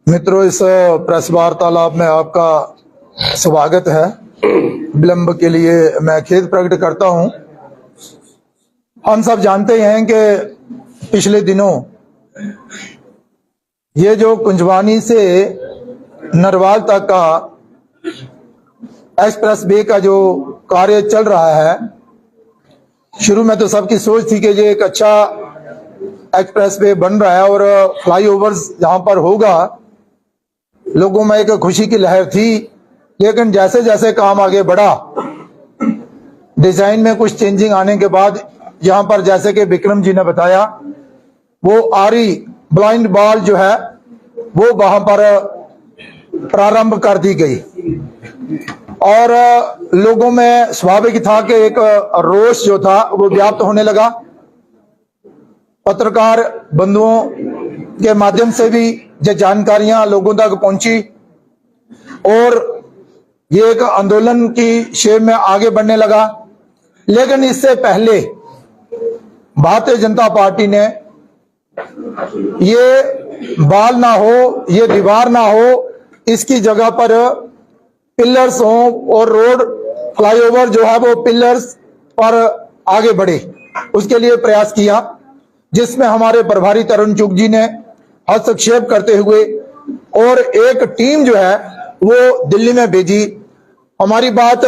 मित्रों, इस प्रेस वार्तालाप में आपका स्वागत है। विलंब के लिए मैं खेद प्रकट करता हूं। हम सब जानते हैं कि पिछले दिनों ये जो कुंजवानी से नरवाल तक का एक्सप्रेस वे का जो कार्य चल रहा है, शुरू में तो सबकी सोच थी कि ये एक अच्छा एक्सप्रेस वे बन रहा है और फ्लाईओवर्स जहां पर होगा, लोगों में एक खुशी की लहर थी। लेकिन जैसे जैसे काम आगे बढ़ा, डिजाइन में कुछ चेंजिंग आने के बाद यहां पर, जैसे कि विक्रम जी ने बताया, वो आरी ब्लाइंड बॉल जो है वो वहां पर प्रारंभ कर दी गई और लोगों में स्वाभाविक था कि एक रोष जो था वो व्याप्त होने लगा। पत्रकार बंधुओं के माध्यम से भी ये जानकारियां लोगों तक पहुंची और ये एक आंदोलन की शेप में आगे बढ़ने लगा। लेकिन इससे पहले भारतीय जनता पार्टी ने ये बाल ना हो, ये दीवार ना हो, इसकी जगह पर पिलर्स हो और रोड फ्लाईओवर जो है वो पिलर्स पर आगे बढ़े, उसके लिए प्रयास किया, जिसमें हमारे प्रभारी तरुण चुग जी ने हस्तक्षेप करते हुए और एक टीम जो है वो दिल्ली में भेजी। हमारी बात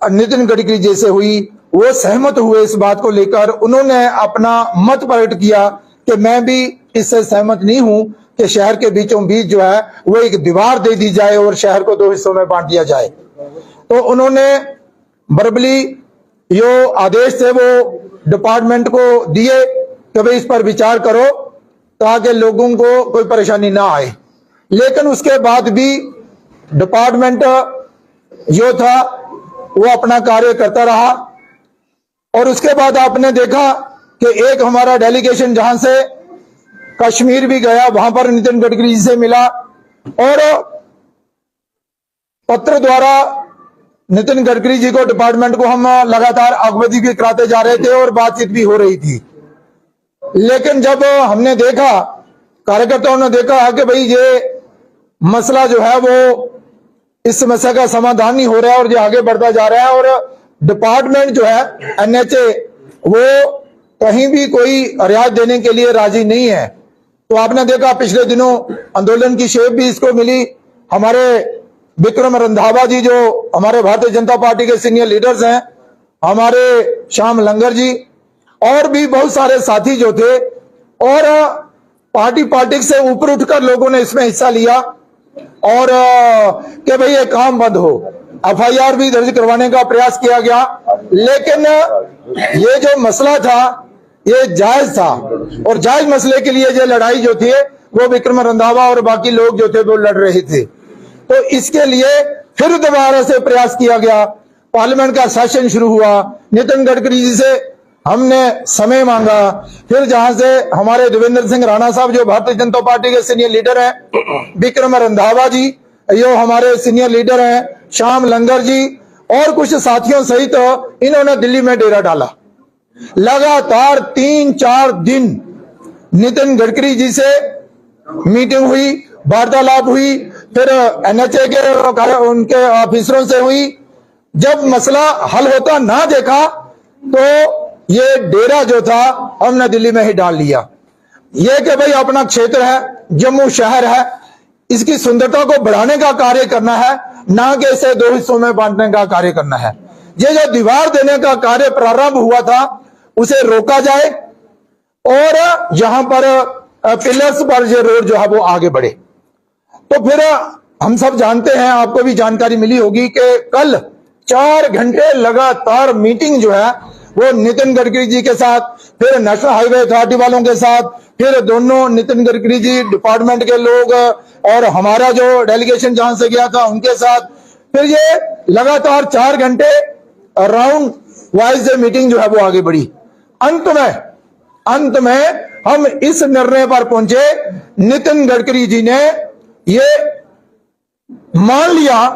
नितिन गडकरी जी से हुई, वो सहमत हुए इस बात को लेकर। उन्होंने अपना मत प्रकट किया कि मैं भी इससे सहमत नहीं हूं कि शहर के बीचों बीच जो है वो एक दीवार दे दी जाए और शहर को दो हिस्सों में बांट दिया जाए। तो उन्होंने वर्बली जो आदेश थे वो डिपार्टमेंट को दिए कि भाई इस पर विचार करो ताकि लोगों को कोई परेशानी ना आए। लेकिन उसके बाद भी डिपार्टमेंट जो था वो अपना कार्य करता रहा और उसके बाद आपने देखा कि एक हमारा डेलीगेशन जहां से कश्मीर भी गया, वहां पर नितिन गडकरी जी से मिला और पत्र द्वारा नितिन गडकरी जी को, डिपार्टमेंट को हम लगातार अवगत भी कराते जा रहे थे और बातचीत भी हो रही थी। लेकिन जब हमने देखा, कार्यकर्ताओं ने देखा कि भाई ये मसला जो है वो, इस समस्या का समाधान नहीं हो रहा है और ये आगे बढ़ता जा रहा है और डिपार्टमेंट जो है एनएचए वो कहीं भी कोई रियायत देने के लिए राजी नहीं है। तो आपने देखा पिछले दिनों आंदोलन की शेप भी इसको मिली। हमारे विक्रम रंधावा जी जो हमारे भारतीय जनता पार्टी के सीनियर लीडर्स हैं, हमारे श्याम लंगर जी और भी बहुत सारे साथी जो थे, और पार्टी पॉलिटिक्स से ऊपर उठकर लोगों ने इसमें हिस्सा लिया और कि भाई ये काम बंद हो। एफआईआर भी दर्ज करवाने का प्रयास किया गया। लेकिन ये जो मसला था ये जायज था और जायज मसले के लिए ये लड़ाई जो थी वो विक्रम रंधावा और बाकी लोग जो थे वो लड़ रहे थे। तो इसके लिए फिर दोबारा से प्रयास किया गया। पार्लियामेंट का सेशन शुरू हुआ, नितिन गडकरी जी से हमने समय मांगा। फिर जहां से हमारे देवेंद्र सिंह राणा साहब जो भारतीय जनता पार्टी के सीनियर लीडर हैं, विक्रम रंधावा जी जो हमारे सीनियर लीडर हैं, श्याम लंगर जी और कुछ साथियों सहित इन्होंने दिल्ली में डेरा डाला। लगातार 3-4 दिन नितिन गडकरी जी से मीटिंग हुई, वार्तालाप हुई, फिर एनएचए के उनके ऑफिसरों से हुई। जब मसला हल होता ना देखा तो ये डेरा जो था हमने दिल्ली में ही डाल लिया। ये कि भाई अपना क्षेत्र है, जम्मू शहर है, इसकी सुंदरता को बढ़ाने का कार्य करना है, ना कि इसे दो हिस्सों में बांटने का कार्य करना है। ये जो दीवार देने का कार्य प्रारंभ हुआ था उसे रोका जाए और यहां पर पिलर्स पर ये रोड जो है वो आगे बढ़े। तो फिर हम सब जानते हैं, आपको भी जानकारी मिली होगी कि कल 4 घंटे लगातार मीटिंग जो है वो नितिन गडकरी जी के साथ, फिर नेशनल हाईवे अथॉरिटी वालों के साथ, फिर दोनों नितिन गडकरी जी डिपार्टमेंट के लोग और हमारा जो डेलीगेशन जहां से गया था उनके साथ, फिर ये लगातार 4 घंटे राउंड वाइज मीटिंग जो है वो आगे बढ़ी। अंत में हम इस निर्णय पर पहुंचे, नितिन गडकरी जी ने ये मान लिया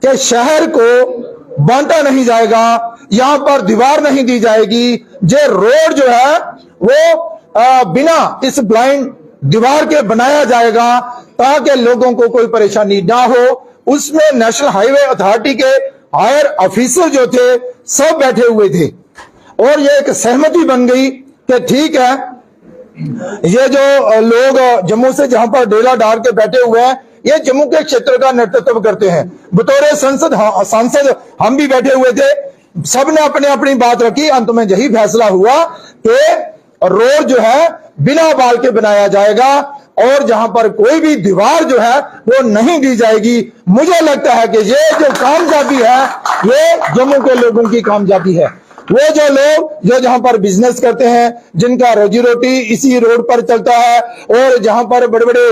कि शहर को बांटा नहीं जाएगा, यहां पर दीवार नहीं दी जाएगी। ये रोड जो है वो बिना इस ब्लाइंड दीवार के बनाया जाएगा ताकि लोगों को कोई परेशानी ना हो। उसमें नेशनल हाईवे अथॉरिटी के हायर ऑफिसर जो थे सब बैठे हुए थे और ये एक सहमति बन गई कि ठीक है, ये जो लोग जम्मू से जहां पर डेरा डाल के बैठे हुए हैं ये जम्मू के क्षेत्र का नेतृत्व करते हैं। बतौर सांसद हम भी बैठे हुए थे, सबने अपनी अपनी बात रखी। अंत में यही फैसला हुआ कि रोड जो है बिना बाल के बनाया जाएगा और जहां पर कोई भी दीवार जो है वो नहीं दी जाएगी। मुझे लगता है कि ये जो कामयाबी है ये जम्मू के लोगों की कामयाबी है। वो जो लोग जो जहां पर बिजनेस करते हैं, जिनका रोजी रोटी इसी रोड पर चलता है और जहां पर बड़े बड़े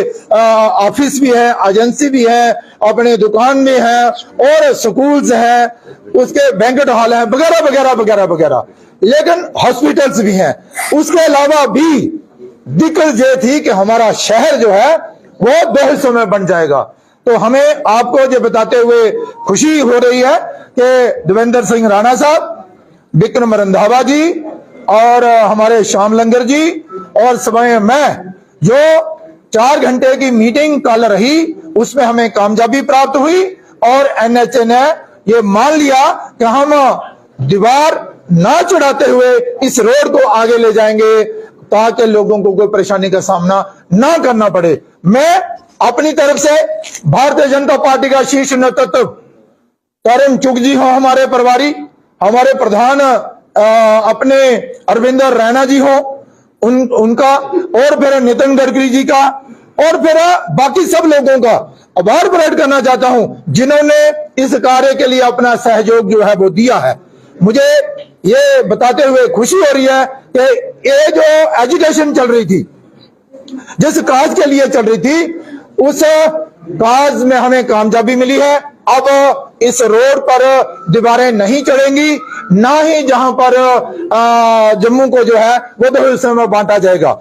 ऑफिस भी है, एजेंसी भी है, अपने दुकान भी है और स्कूल्स हैं, उसके बैंकेट हॉल है वगैरह वगैरह वगैरह वगैरह, लेकिन हॉस्पिटल्स भी हैं। उसके अलावा भी दिक्कत ये थी कि हमारा शहर जो है वो 2 हिस्सों में बन जाएगा। तो हमें आपको ये बताते हुए खुशी हो रही है कि देवेंद्र सिंह राणा साहब, विक्रम रंधावा जी और हमारे श्याम लंगर जी और समय में जो 4 घंटे की मीटिंग कल रही उसमें हमें कामयाबी प्राप्त हुई और NHA ने ये मान लिया कि हम दीवार ना चढ़ाते हुए इस रोड को आगे ले जाएंगे ताकि लोगों को कोई परेशानी का सामना ना करना पड़े। मैं अपनी तरफ से भारतीय जनता पार्टी का शीर्ष नेतृत्व तरुण चुग जी हो, हमारे प्रभारी, हमारे प्रधान अपने अरविंदर रैना जी हो, उनका और फिर नितिन गडकरी जी का और फिर बाकी सब लोगों का आभार प्रकट करना चाहता हूं जिन्होंने इस कार्य के लिए अपना सहयोग जो है वो दिया है। मुझे ये बताते हुए खुशी हो रही है कि ये जो एजुकेशन चल रही थी, जिस काज के लिए चल रही थी, उस काज में हमें कामयाबी मिली है। अब इस रोड पर दीवारें नहीं चढ़ेंगी, ना ही जहां पर जम्मू को जो है वो 2 हिस्सों में बांटा जाएगा।